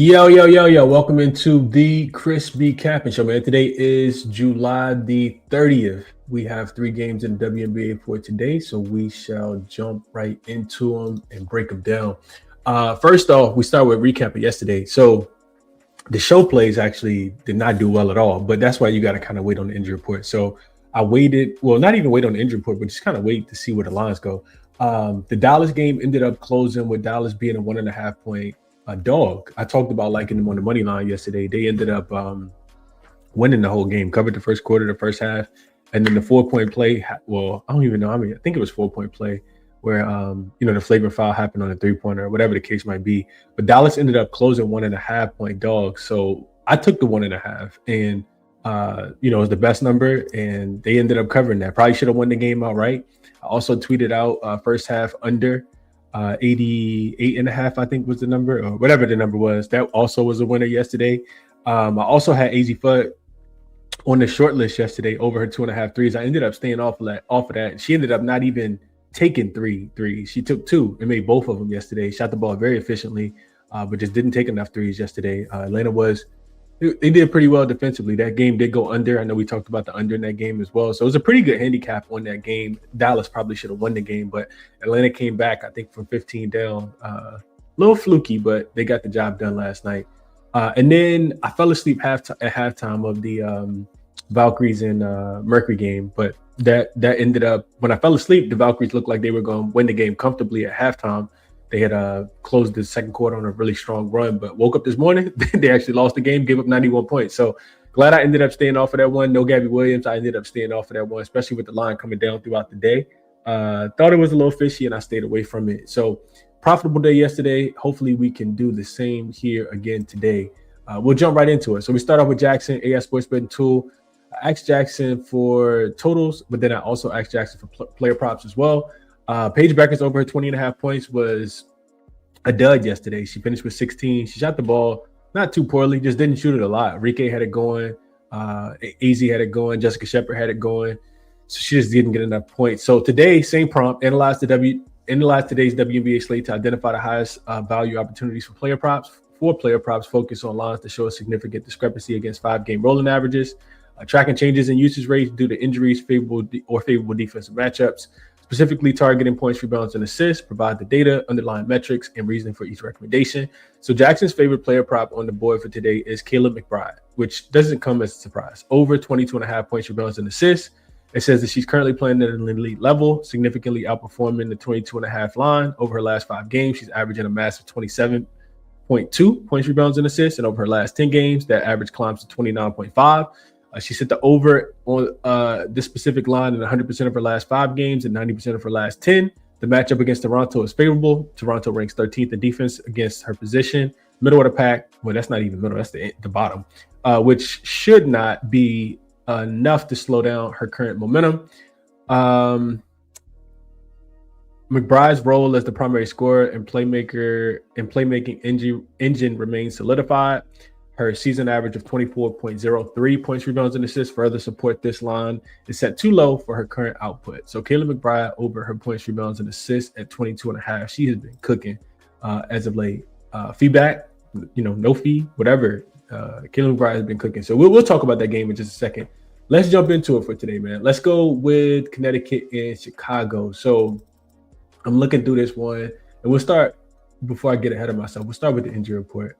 Yo, yo, yo, yo. Welcome into the ChrisBeCappinn show, man. Today is July the 30th. We have 3 games in the WNBA for today, so we shall jump right into them and break them down. First off, we start with recapping yesterday. So the show plays actually did not do well at all, but that's why you got to kind of wait on the injury report. So I waited, well, not even wait on the injury report, but just kind of wait to see where the lines go. The Dallas game ended up closing with Dallas being a 1.5 point dog. I talked about liking them on the money line yesterday. They ended up winning the whole game, covered the first quarter, the first half, and then the 4-point play. Well, I don't even know. I mean, I think it was 4-point play where the flagrant foul happened on a 3-pointer, whatever the case might be. But Dallas ended up closing 1.5 point dog. So I took the 1.5, and it was the best number, and they ended up covering that. Probably should have won the game outright. I also tweeted out first half under 88.5, I think was the number, or whatever the number was. That also was a winner yesterday. I also had AZ Fudd on the short list yesterday over her 2.5 threes. I ended up staying off of that. She ended up not even taking three threes. She took 2 and made both of them yesterday. Shot the ball very efficiently, but just didn't take enough threes yesterday. They did pretty well defensively. That game did go under. I know we talked about the under in that game as well. So it was a pretty good handicap on that game. Dallas probably should have won the game, but Atlanta came back, I think, from 15 down. A little fluky, but they got the job done last night. And then I fell asleep at halftime of the Valkyries and Mercury game. But that ended up, when I fell asleep, the Valkyries looked like they were going to win the game comfortably at halftime. They had closed the second quarter on a really strong run, but woke up this morning, they actually lost the game, gave up 91 points. So glad I ended up staying off of that one. No Gabby Williams. I ended up staying off of that one, especially with the line coming down throughout the day. Thought it was a little fishy, and I stayed away from it. So profitable day yesterday. Hopefully we can do the same here again today. We'll jump right into it. So we start off with Jackson, AI Sports Betting Tool. I asked Jackson for totals, but then I also asked Jackson for player props as well. Paige Beckers over her 20.5 points was a dud yesterday. She finished with 16. She shot the ball not too poorly, just didn't shoot it a lot. Rike had it going. AZ had it going. Jessica Shepard had it going. So she just didn't get enough points. So today, same prompt, analyze today's WNBA slate to identify the highest value opportunities for player props. 4 player props focus on lines that show a significant discrepancy against 5-game rolling averages, tracking changes in usage rates due to injuries, favorable defensive matchups, specifically targeting points, rebounds, and assists, provide the data, underlying metrics, and reasoning for each recommendation. So Jackson's favorite player prop on the board for today is Caleb McBride, which doesn't come as a surprise. Over 22.5 points, rebounds, and assists. It says that she's currently playing at an elite level, significantly outperforming the 22.5 line. Over her last 5 games, she's averaging a massive 27.2 points, rebounds, and assists. And over her last 10 games, that average climbs to 29.5. She set the over on this specific line in 100% of her last 5 games and 90% of her last 10. The matchup against Toronto is favorable. Toronto ranks 13th in defense against her position. Middle of the pack, well, that's not even middle, that's the bottom, which should not be enough to slow down her current momentum. McBride's role as the primary scorer and playmaking engine remains solidified. Her season average of 24.03 points, rebounds, and assists further support this line. Is set too low for her current output. So Kayla McBride over her points, rebounds, and assists at 22.5. She has been cooking as of late. Feedback, no fee, whatever. Kayla McBride has been cooking. So we'll talk about that game in just a second. Let's jump into it for today, man. Let's go with Connecticut and Chicago. So I'm looking through this one, and we'll start, before I get ahead of myself, we'll start with the injury report.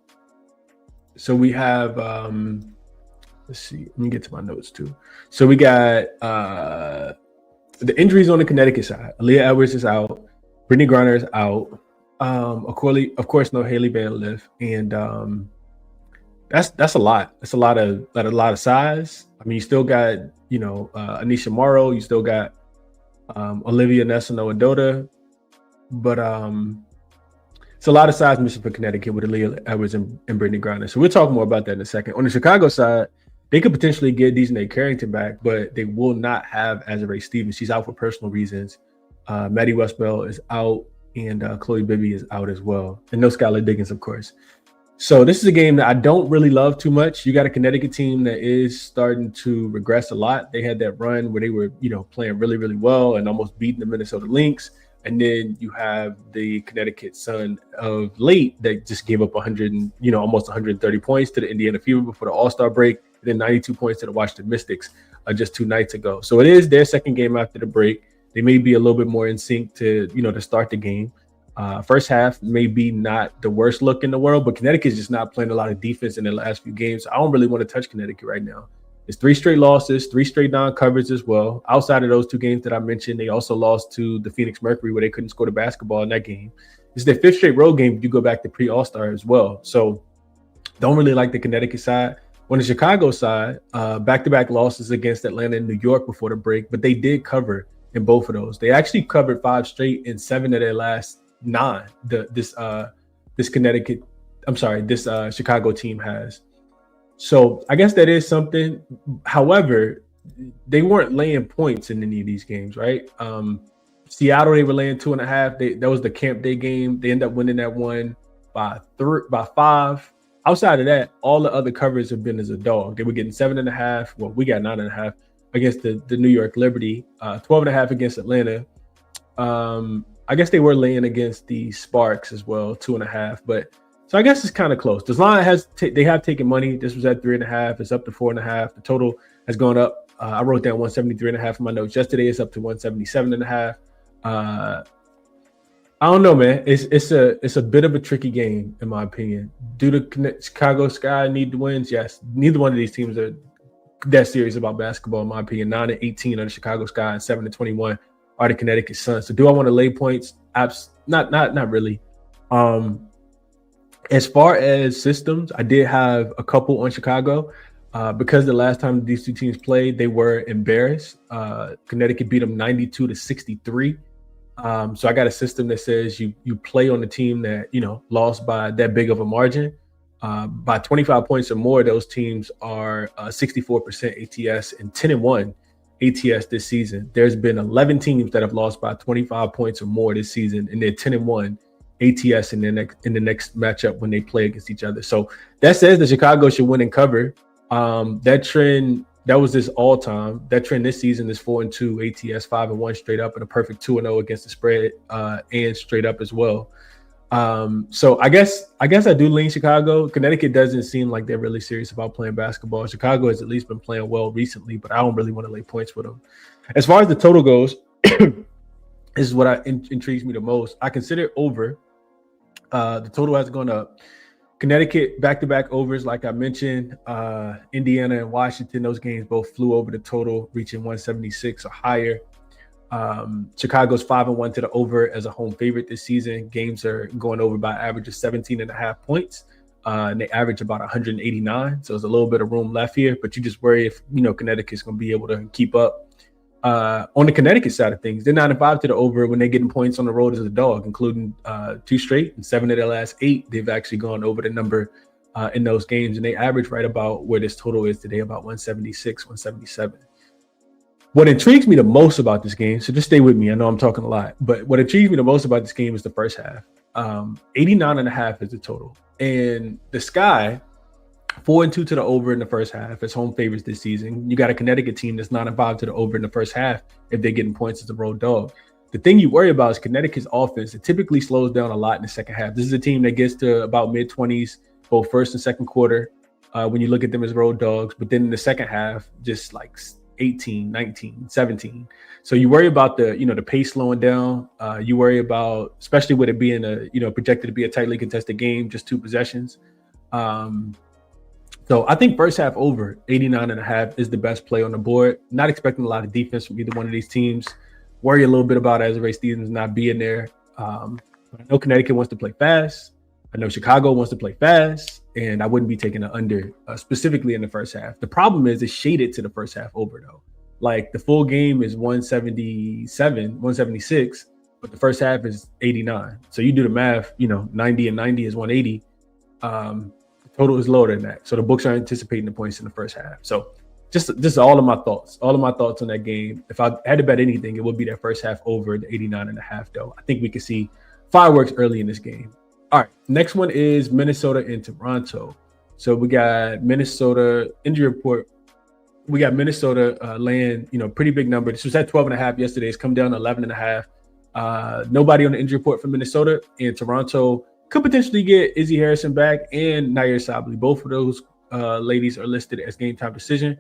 So we have, let's see, let me get to my notes too. So we got the injuries on the Connecticut side. Aaliyah Edwards is out. Brittany Griner is out. Of course, no Haley Van Lith. And that's a lot. That's a lot of size. I mean, you still got, Anisha Morrow. You still got Olivia Nessano-Adota. But it's a lot of size missing for Connecticut with Aaliyah Edwards and Brittany Griner. So we'll talk more about that in a second. On the Chicago side, they could potentially get Dejanay Carrington back, but they will not have Azurá Stevens. She's out for personal reasons. Maddie Westbell is out, and Chloe Bibby is out as well. And no Skylar Diggins, of course. So this is a game that I don't really love too much. You got a Connecticut team that is starting to regress a lot. They had that run where they were, playing really, really well and almost beating the Minnesota Lynx. And then you have the Connecticut Sun of late that just gave up 100, almost 130 points to the Indiana Fever before the All-Star break, and then 92 points to the Washington Mystics just 2 nights ago. So it is their second game after the break. They may be a little bit more in sync to start the game. First half may be not the worst look in the world, but Connecticut's just not playing a lot of defense in the last few games. I don't really want to touch Connecticut right now. It's 3 straight losses, 3 straight non-coverage as well. Outside of those 2 games that I mentioned, they also lost to the Phoenix Mercury where they couldn't score the basketball in that game. It's their 5th straight road game if you go back to pre-All-Star as well. So don't really like the Connecticut side. On the Chicago side, back-to-back losses against Atlanta and New York before the break, but they did cover in both of those. They actually covered 5 straight in 7 of their last 9. This Chicago team has. So I guess that is something. However, they weren't laying points in any of these games, right? Seattle, they were laying 2.5. That was the Camp Day game. They ended up winning that one by 5. Outside of that, all the other covers have been as a dog. They were getting 7.5. Well, we got 9.5 against the New York Liberty, 12.5 against Atlanta. I guess they were laying against the Sparks as well, 2.5. But so I guess it's kind of close. This line they have taken money. This was at 3.5. It's up to 4.5. The total has gone up. I wrote down 173.5 in my notes. Yesterday it's up to 177.5. I don't know, man. It's a bit of a tricky game in my opinion. Do the Chicago Sky need the wins? Yes. Neither one of these teams are that serious about basketball in my opinion. 9-18 on the Chicago Sky and 7-21 are the Connecticut Sun. So do I want to lay points? Not really. As far as systems, I did have a couple on Chicago because the last time these 2 teams played, they were embarrassed. Connecticut beat them 92-63. So I got a system that says you play on the team that lost by that big of a margin. By 25 points or more, those teams are 64% ATS and 10-1 ATS this season. There's been 11 teams that have lost by 25 points or more this season, and they're 10-1 ATS in the next matchup when they play against each other. So that says that Chicago should win and cover. That trend, that was this all time. That trend this season is 4-2 ATS, 5-1 straight up, and a perfect 2-0 against the spread and straight up as well. So I guess I do lean Chicago. Connecticut doesn't seem like they're really serious about playing basketball. Chicago has at least been playing well recently, but I don't really want to lay points with them. As far as the total goes, this is what intrigues me the most. I consider it over. The total has gone up. Connecticut back-to-back overs, like I mentioned. Indiana and Washington, those games both flew over the total, reaching 176 or higher. Chicago's 5-1 to the over as a home favorite this season. Games are going over by average of 17.5 points. And they average about 189. So there's a little bit of room left here, but you just worry if, Connecticut's going to be able to keep up. On the Connecticut side of things, they're 9-5 to the over when they're getting points on the road as a dog, including 2 straight and 7 of their last 8. They've actually gone over the number in those games, and they average right about where this total is today, about 176, 177. What intrigues me the most about this game, so just stay with me. I know I'm talking a lot, but what intrigues me the most about this game is the first half. 89.5 is the total, and the Sky 4-2 to the over in the first half as home favorites this season. You got a Connecticut team that's 9-5 to the over in the first half if they're getting points as a road dog. The thing you worry about is Connecticut's offense. It typically slows down a lot in the second half. This is a team that gets to about mid-20s, both first and second quarter, when you look at them as road dogs. But then in the second half, just like 18, 19, 17. So you worry about the pace slowing down. You worry about, especially with it being projected to be a tightly contested game, just 2 possessions. So I think first half over 89.5 is the best play on the board. Not expecting a lot of defense from either one of these teams. Worry a little bit about Azurá Stevens not being there. I know Connecticut wants to play fast. I know Chicago wants to play fast, and I wouldn't be taking an under specifically in the first half. The problem is it's shaded to the first half over though. Like the full game is 177, 176, but the first half is 89. So you do the math, 90 and 90 is 180. Total is lower than that. So the books are anticipating the points in the first half. So just all of my thoughts on that game. If I had to bet anything, it would be that first half over the 89.5 though. I think we could see fireworks early in this game. All right, next one is Minnesota and Toronto. So we got Minnesota injury report. We got Minnesota laying, pretty big number. This was at 12.5 yesterday. It's come down to 11.5. Nobody on the injury report for Minnesota, and Toronto could potentially get Izzy Harrison back and Nair Sabally. Both of those ladies are listed as game time decision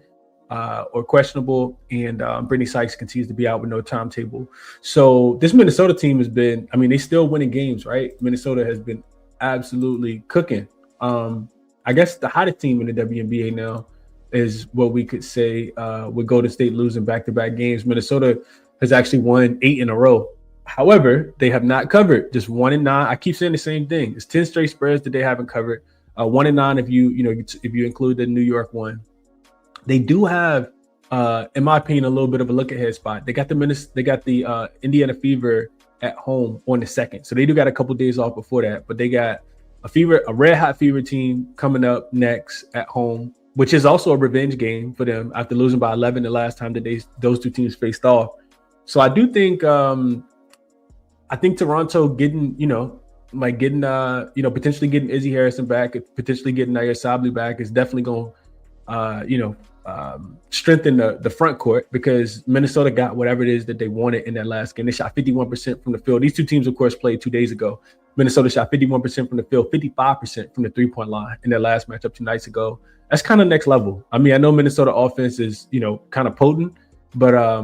or questionable, and Brittany Sykes continues to be out with no timetable. So this Minnesota team has been, I mean, they still winning games, right? Minnesota has been absolutely cooking. I guess the hottest team in the WNBA now is what we could say with Golden State losing back-to-back games. Minnesota has actually won 8 in a row. However, they have not covered, just 1-9. I keep saying the same thing. It's 10 straight spreads that they haven't covered. 1-9 if you include the New York one. They do have, in my opinion, a little bit of a look ahead spot. They got the Indiana Fever at home on the 2nd, so they do got a couple days off before that. But they got a red hot Fever team coming up next at home, which is also a revenge game for them after losing by 11 the last time that those two teams faced off. So I do think. I think Toronto getting potentially getting Izzy Harrison back, potentially getting Nair Sabally back is definitely going to, strengthen the front court, because Minnesota got whatever it is that they wanted in that last game. They shot 51% from the field. These two teams, of course, played 2 days ago. Minnesota shot 51% from the field, 55% from the three-point line in their last matchup 2 nights ago. That's kind of next level. I mean, I know Minnesota offense is, kind of potent, but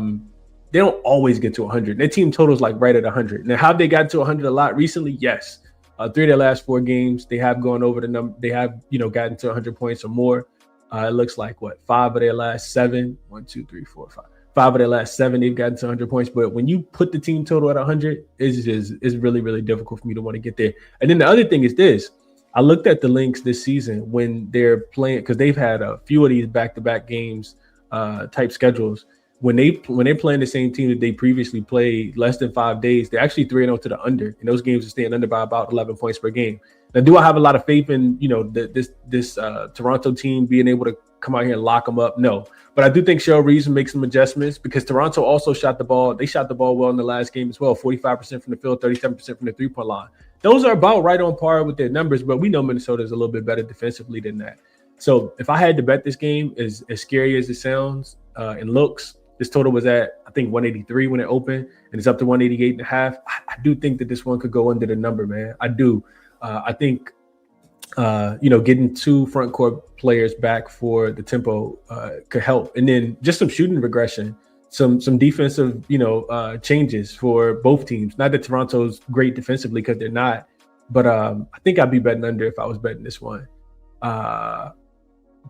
they don't always get to 100. Their team total is like right at 100. Now, have they got to 100 a lot recently? Yes. 3 of their last 4 games, they have gone over the number. They have, gotten to 100 points or more. It looks like 5 of their last 7. 1, 2, 3, 4, 5. 5 of their last 7, they've gotten to 100 points. But when you put the team total at 100, it's really, really difficult for me to want to get there. And then the other thing is this. I looked at the links this season when they're playing, because they've had a few of these back-to-back games type schedules. When they're playing the same team that they previously played less than 5 days, they're actually 3-0 to the under. And those games are staying under by about 11 points per game. Now, do I have a lot of faith in this Toronto team being able to come out here and lock them up? No, but I do think Cheryl Reeves will make some adjustments, because Toronto also shot the ball. They shot the ball well in the last game as well. 45% from the field, 37% from the 3-point line. Those are about right on par with their numbers, but we know Minnesota is a little bit better defensively than that. So if I had to bet this game, as scary as it sounds and looks, this total was at, I think, 183 when it opened, and it's up to 188.5. I do think that this one could go under the number, man. I do. I think, getting 2 front court players back for the tempo could help. And then just some shooting regression, some defensive, changes for both teams. Not that Toronto's great defensively, because they're not, but I think I'd be betting under if I was betting this one.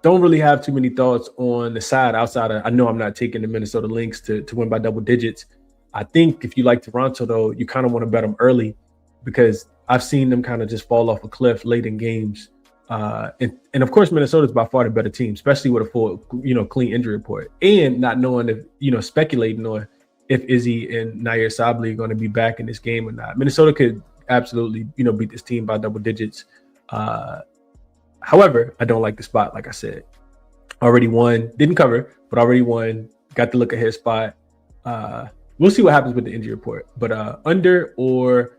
Don't really have too many thoughts on the side outside of, I know I'm not taking the Minnesota Lynx to win by double digits. I think if you like Toronto, though, you kind of want to bet them early, because I've seen them kind of just fall off a cliff late in games. And of course, Minnesota's by far the better team, especially with a full, clean injury report, and not knowing if, speculating on if Izzy and Nair Sabally are going to be back in this game or not. Minnesota could absolutely, beat this team by double digits. However, I don't like the spot. Like I said, already won, didn't cover, but already won, got the look ahead spot. We'll see what happens with the injury report, but under or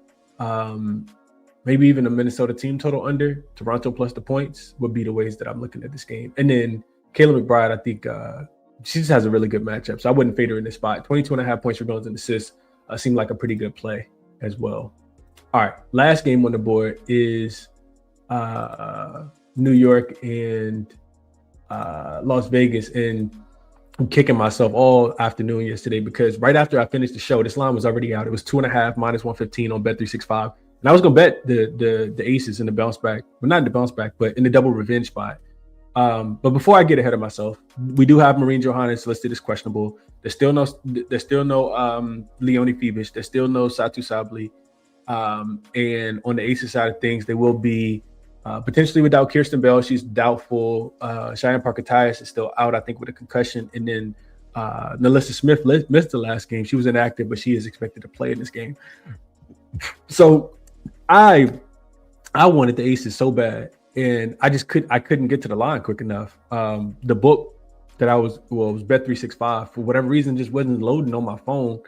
maybe even a Minnesota team total under, Toronto plus the points would be the ways that I'm looking at this game. And then Kayla McBride, I think she just has a really good matchup, so I wouldn't fade her in this spot. 22.5 points, rebounds, and assists seem like a pretty good play as well. All right, last game on the board is New York and Las Vegas, and I'm kicking myself all afternoon yesterday, because right after I finished the show, this line was already out. It was 2.5 minus 115 on Bet365, and I was gonna bet the aces in the bounce back, but not in the bounce back, but in the double revenge spot. But before I get ahead of myself, we do have Marine Johannes listed as questionable. There's still no Leonie Febish. There's still no Satu Sabally. And on the aces side of things, they will be potentially without Kirsten Bell. She's doubtful. Cheyenne Parker-Tyus is still out, I think, with a concussion. And then Nalissa Smith missed the last game. She was inactive, but she is expected to play in this game. So I wanted the aces so bad, and I couldn't get to the line quick enough. The book that it was Bet365, for whatever reason, just wasn't loading on my phone.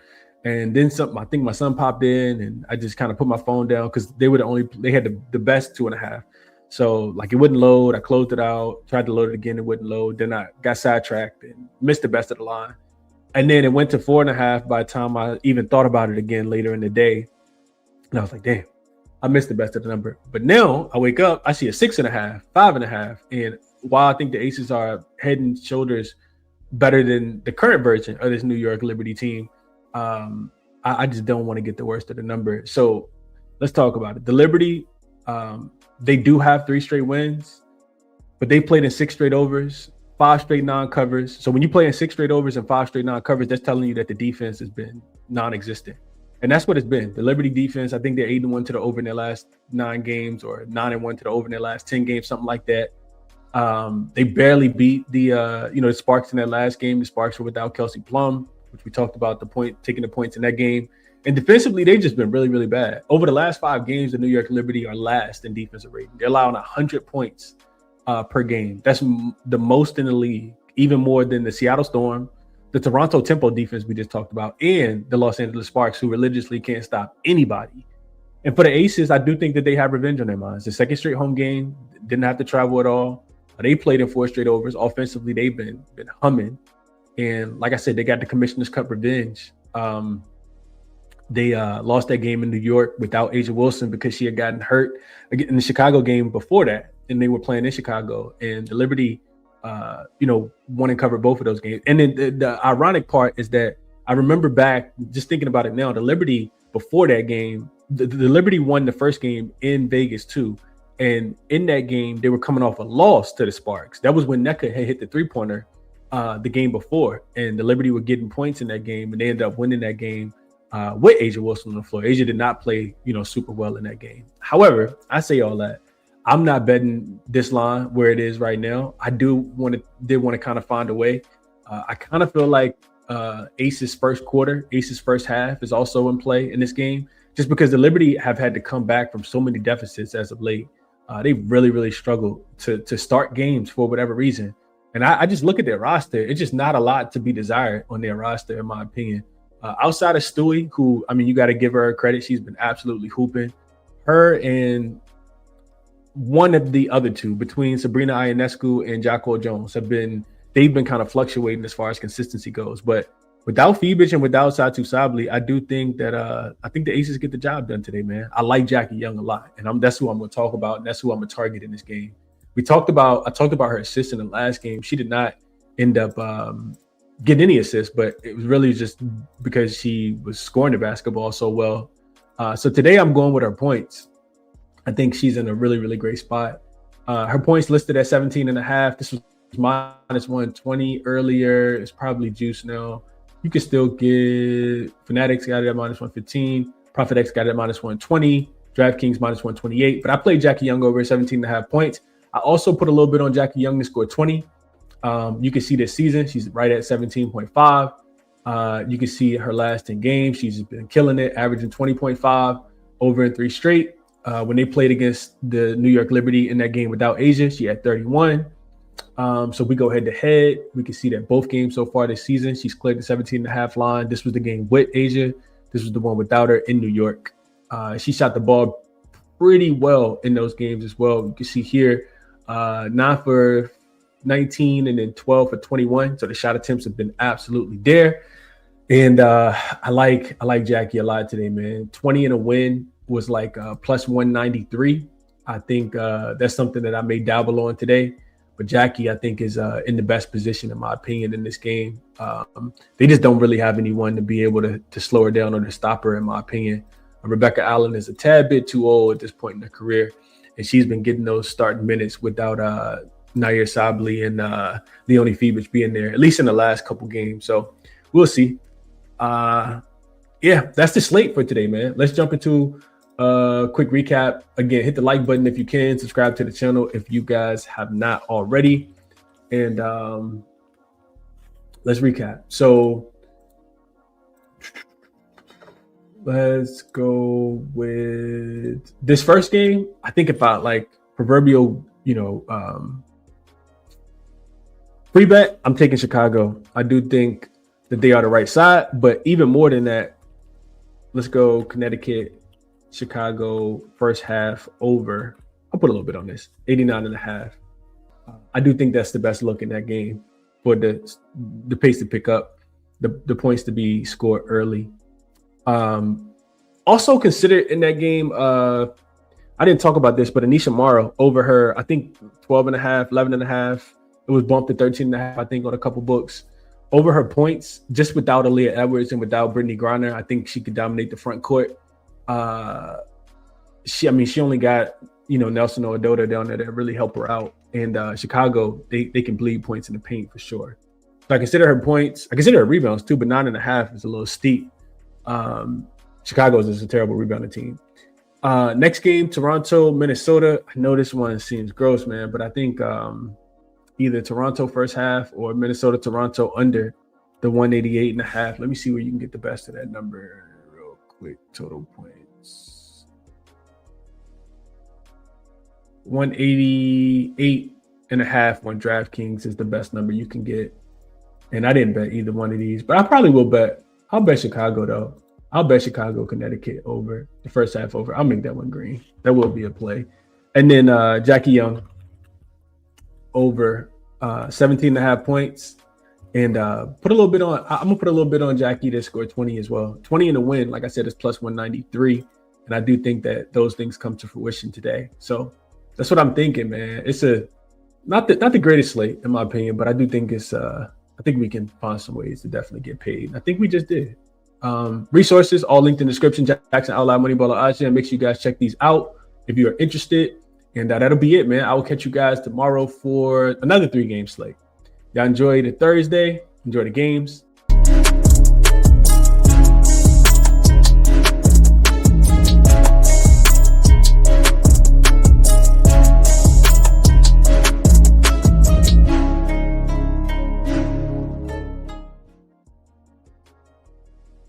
And then I think my son popped in, and I just kind of put my phone down, because they had the best 2.5. So like it wouldn't load. I closed it out, tried to load it again, it wouldn't load. Then I got sidetracked and missed the best of the line. And then it went to 4.5 by the time I even thought about it again later in the day. And I was like, damn, I missed the best of the number. But now I wake up, I see a 6.5, 5.5. And while I think the Aces are head and shoulders better than the current version of this New York Liberty team, I just don't want to get the worst of the number. So let's talk about it. The Liberty, they do have 3 straight wins, but they played in 6 straight overs, 5 straight non-covers. So when you play in 6 straight overs and 5 straight non-covers, that's telling you that the defense has been non-existent. And that's what it's been. The Liberty defense, I think they're 8-1 to the over in their last 9 games, or 9-1 to the over in their last 10 games, something like that. They barely beat the Sparks in that last game. The Sparks were without Kelsey Plum, which we talked about, taking the points in that game. And defensively, they've just been really, really bad. Over the last 5 games, the New York Liberty are last in defensive rating. They're allowing 100 points per game. That's the most in the league, even more than the Seattle Storm, the Toronto Tempo defense we just talked about, and the Los Angeles Sparks, who religiously can't stop anybody. And for the Aces, I do think that they have revenge on their minds. The second straight home game, didn't have to travel at all. They played in 4 straight overs. Offensively, they've been humming. And like I said, they got the Commissioner's Cup revenge. They lost that game in New York without A'ja Wilson because she had gotten hurt in the Chicago game before that. And they were playing in Chicago. And the Liberty, won and covered both of those games. And then the ironic part is that I remember back, just thinking about it now, the Liberty before that game, the Liberty won the first game in Vegas too. And in that game, they were coming off a loss to the Sparks. That was when Nneka had hit the 3-pointer the game before. And the Liberty were getting points in that game. And they ended up winning that game with A'ja Wilson on the floor. A'ja did not play, super well in that game. However, I say all that. I'm not betting this line where it is right now. I did want to kind of find a way. I kind of feel like Ace's first quarter, Ace's first half is also in play in this game, just because the Liberty have had to come back from so many deficits as of late. They really, really struggled to start games for whatever reason. And I just look at their roster. It's just not a lot to be desired on their roster, in my opinion. Outside of Stewie, who, you got to give her credit. She's been absolutely hooping. Her and one of the other two, between Sabrina Ionescu and Jacko Jones, they've been kind of fluctuating as far as consistency goes. But without Phoebus and without Satu Sabli, I do think that I think the Aces get the job done today, man. I like Jackie Young a lot, and that's who I'm going to talk about, and that's who I'm going to target in this game. I talked about her assist in the last game. She did not end up getting any assists, but it was really just because she was scoring the basketball so well. So today I'm going with her points. I think she's in a really, really great spot. Her points listed at 17.5. This was minus 120 earlier. It's probably juice now. You can still get Fanatics got it at minus 115. Profit X got it at minus 120. DraftKings minus 128. But I played Jackie Young over 17.5 points. I also put a little bit on Jackie Young to score 20. You can see this season, she's right at 17.5. You can see her last 10 games. She's been killing it, averaging 20.5 over in 3 straight. When they played against the New York Liberty in that game without A'ja, she had 31. So we go head to head. We can see that both games so far this season, she's cleared the 17.5 line. This was the game with A'ja. This was the one without her in New York. She shot the ball pretty well in those games as well. You can see here, 9 for 19 and then 12 for 21. So the shot attempts have been absolutely there. And I like Jackie a lot today, man. 20 in a win was like plus 193. I think that's something that I may dabble on today. But Jackie, I think, is in the best position, in my opinion, in this game. They just don't really have anyone to be able to slow her down or to stop her, in my opinion. Rebecca Allen is a tad bit too old at this point in her career, and she's been getting those starting minutes without Nair Sabli and Leonie Phoebus being there, at least in the last couple games. So we'll see. That's the slate for today, man. Let's jump into a quick recap. Again, hit the like button if you can. Subscribe to the channel if you guys have not already. And let's recap. So let's go with this first game. I think if I like proverbial, free bet, I'm taking Chicago. I do think that they are the right side, but even more than that, let's go Connecticut, Chicago, first half over. I'll put a little bit on this, 89.5. I do think that's the best look in that game for the pace to pick up. the points to be scored early. Also considered in that game, I didn't talk about this, but Anisha Morrow over her, I think 12 and a half, 11 and a half. It was bumped to 13 and a half, I think, on a couple books. Over her points, just without Aaliyah Edwards and without Brittany Griner, I think she could dominate the front court. She only got, Nelson Ododa down there that really help her out. And Chicago, they can bleed points in the paint for sure. So I consider her points. I consider her rebounds too, but 9.5 is a little steep. Chicago's is a terrible rebounding team. Next game, Toronto, Minnesota. I know this one seems gross, man, but I think either Toronto first half or Minnesota, Toronto under the 188.5. Let me see where you can get the best of that number real quick. Total points. 188.5 on DraftKings is the best number you can get. And I didn't bet either one of these, but I probably will bet. I'll bet Chicago, though. I'll bet Chicago, Connecticut over the first half over. I'll make that one green. That will be a play. And then Jackie Young over 17.5 points. And put a little bit on. I'm going to put a little bit on Jackie to score 20 as well. 20 in the win, like I said, is plus 193. And I do think that those things come to fruition today. So that's what I'm thinking, man. It's not the greatest slate, in my opinion, but I do think it's I think we can find some ways to definitely get paid. I think we just did. Resources all linked in the description. Jackson Outlaw, Moneyball, Odds. Make sure you guys check these out if you are interested. And that'll be it, man. I will catch you guys tomorrow for another 3-game slate. Y'all enjoy the Thursday. Enjoy the games.